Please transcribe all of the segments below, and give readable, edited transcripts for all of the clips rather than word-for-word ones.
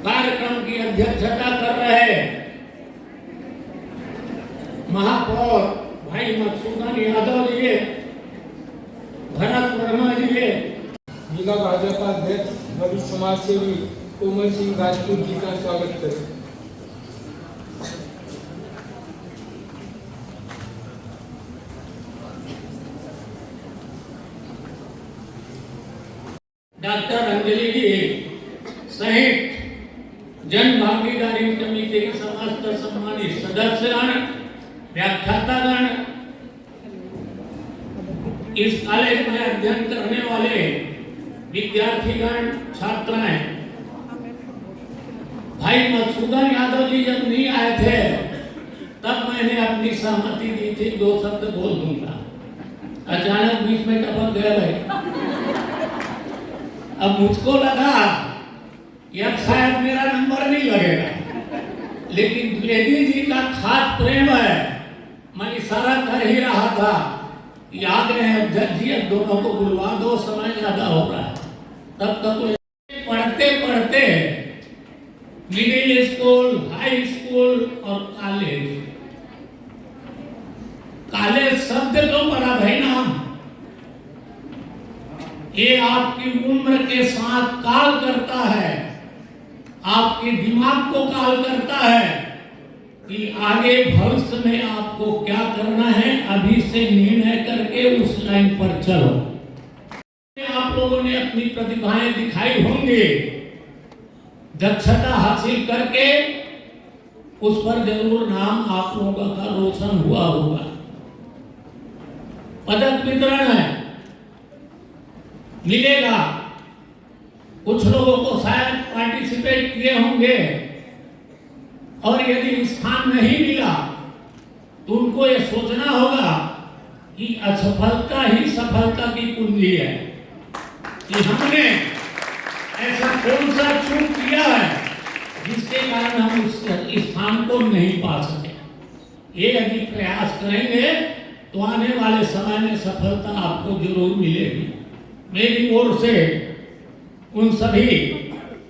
कार्यक्रम की अध्यक्षता कर रहे महापौर भाई मधुसूदन यादव जी, भरत वर्मा जी, जिला भाजपा अध्यक्ष भविष्य समाज सेवी कोमल सिंह राजपूत जी का स्वागत करें। डॉक्टर अंजलि जी सहित जन भागीदारी समिति के समस्त सम्मानित सदस्यगण, व्याख्यातागण, इस कॉलेज में अध्ययन करने वाले विद्यार्थीगण, छात्राएं, भाई मधुसूदन यादव जी जब नहीं आए थे तब मैंने अपनी सहमति दी थी 2 शब्द बोल दूंगा। अचानक बीच में टपक गया भाई। अब मुझको लगा कि अब शायद मेरा नंबर नहीं लगेगा, लेकिन द्विवेदी जी का खास प्रेम है। मैं इशारा कर ही रहा था, याद है अध्यक्ष जी, अब दोनों को बुलवा दो, समय ज्यादा हो रहा है। तब तक पढ़ते पढ़ते मिडिल स्कूल, हाई स्कूल और कॉलेज शब्द तो बड़ा भाई ना, ये आपकी उम्र के साथ काल करता है, आपके दिमाग को काल करता है कि आगे भविष्य में आपको क्या करना है। अभी से निर्णय करके उस लाइन पर चलो। आप लोगों ने अपनी प्रतिभाएं दिखाई होंगी, दक्षता हासिल करके उस पर जरूर नाम आप लोगों का रोशन हुआ होगा। पदक वितरण है, मिलेगा। कुछ लोगों को शायद पार्टिसिपेट किए होंगे और यदि स्थान नहीं मिला तो उनको यह सोचना होगा कि असफलता ही सफलता की कुंजी है, कि हमने ऐसा कौन सा चूक किया है जिसके कारण हम उस स्थान को नहीं पा सके। ये यदि प्रयास करेंगे तो आने वाले समय में सफलता आपको जरूर मिलेगी। मेरी ओर से उन सभी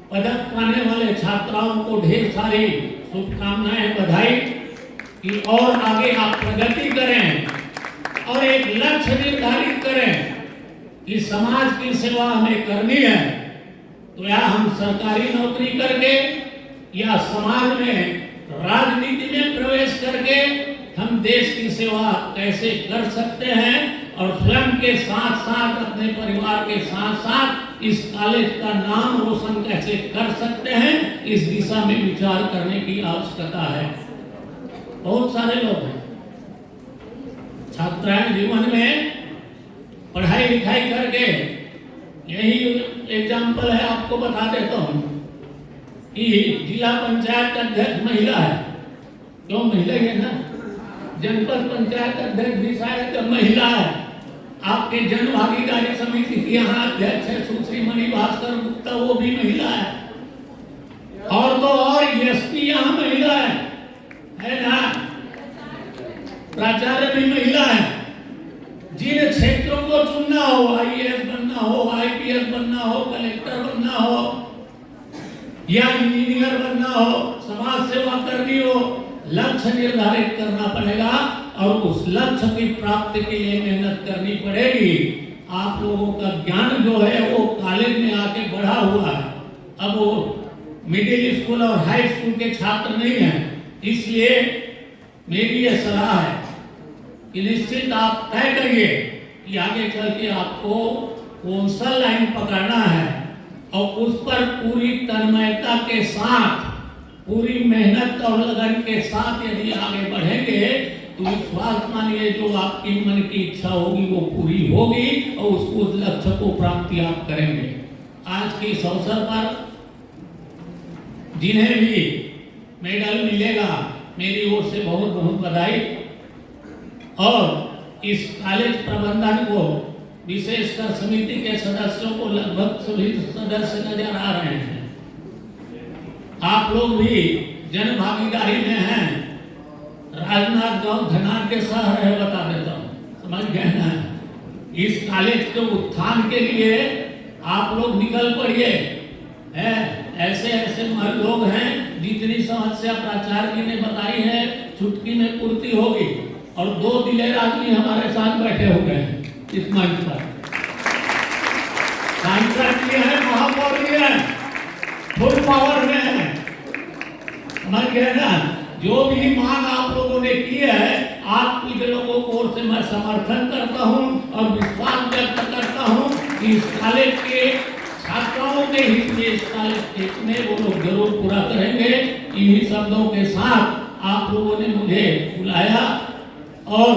पदक पाने वाले छात्राओं को ढेर सारी शुभकामनाएं, बधाई कि और आगे आप प्रगति करें और एक लक्ष्य निर्धारित करें कि समाज की सेवा हमें करनी है। तो या हम सरकारी नौकरी करके या समाज में राजनीति में प्रवेश करके हम देश की सेवा कैसे कर सकते हैं और स्वयं के साथ साथ अपने परिवार के साथ साथ इस कॉलेज का नाम रोशन कैसे कर सकते हैं, इस दिशा में विचार करने की आवश्यकता है। बहुत सारे लोग हैं, छात्राएं जीवन में पढ़ाई लिखाई करके, यही एग्जाम्पल है, आपको बता देता हूँ कि जिला पंचायत अध्यक्ष महिला है, क्यों महिला है ना, जनपद पंचायत अध्यक्ष भी शायद महिला है, आपके जन भागीदारी समिति की यहाँ अध्यक्ष है सुश्री मणि भास्कर गुप्ता, वो भी महिला है, और तो और एसपी यहाँ महिला है ना, प्राचार्य भी महिला है। जिन क्षेत्रों को चुनना हो, आईएएस बनना हो, आईपीएस बनना हो, कलेक्टर बनना हो या इंजीनियर बनना हो, समाज सेवा करनी हो, लक्ष्य निर्धारित करना पड़ेगा और उस लक्ष्य की प्राप्ति के लिए मेहनत करनी पड़ेगी। आप लोगों का ज्ञान जो है वो कॉलेज में आके बढ़ा हुआ है, अब वो मिडिल स्कूल और हाई स्कूल के छात्र नहीं हैं, इसलिए मेरी ये सलाह है कि निश्चित आप तय करिए कि आगे चल के आपको कौन सा लाइन पकड़ना है और उस पर पूरी तन्मयता के साथ, पूरी मेहनत और लगन के साथ यदि आगे बढ़ेंगे तो विश्वास मानिए जो आपकी मन की इच्छा होगी वो पूरी होगी और उस लक्ष्य को प्राप्ति आप करेंगे। आज के इस अवसर पर जिन्हें भी मेडल मिलेगा मेरी ओर से बहुत बहुत बधाई, और इस कॉलेज प्रबंधन को, विशेषकर समिति के सदस्यों को, लगभग सभी सदस्य नजर आ रहे हैं। आप लोग भी जन भागीदारी में हैं। राजनांदगांव धनार के शहर है, बता देता हूँ, समझ गए ना। इस कॉलेज के उत्थान के लिए आप लोग निकल पड़िए, ऐसे ऐसे लोग हैं, जितनी समस्या प्राचार्य जी ने बताई है चुटकी में पूर्ति होगी। और 2 दिलेर आदमी हमारे साथ बैठे हुए हैं इस मंच पर। सांसद जी है, महापौर जी है, फुल पावर में है। समझ गए ना? जो भी मांग आप लोगों ने की है, आप लोगों को ओर से मैं समर्थन करता हूं और विश्वास व्यक्त करता हूं कि इस कॉलेज के छात्राओं के हित में, इस कॉलेज के हित में वो लोग जरूर पूरा करेंगे। इन्हीं शब्दों के साथ आप लोगों ने मुझे बुलाया और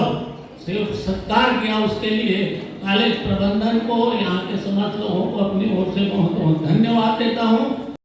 सिर्फ सत्कार किया, उसके लिए कॉलेज प्रबंधन को, यहाँ के समस्त लोगों को अपनी ओर से बहुत बहुत धन्यवाद देता हूँ।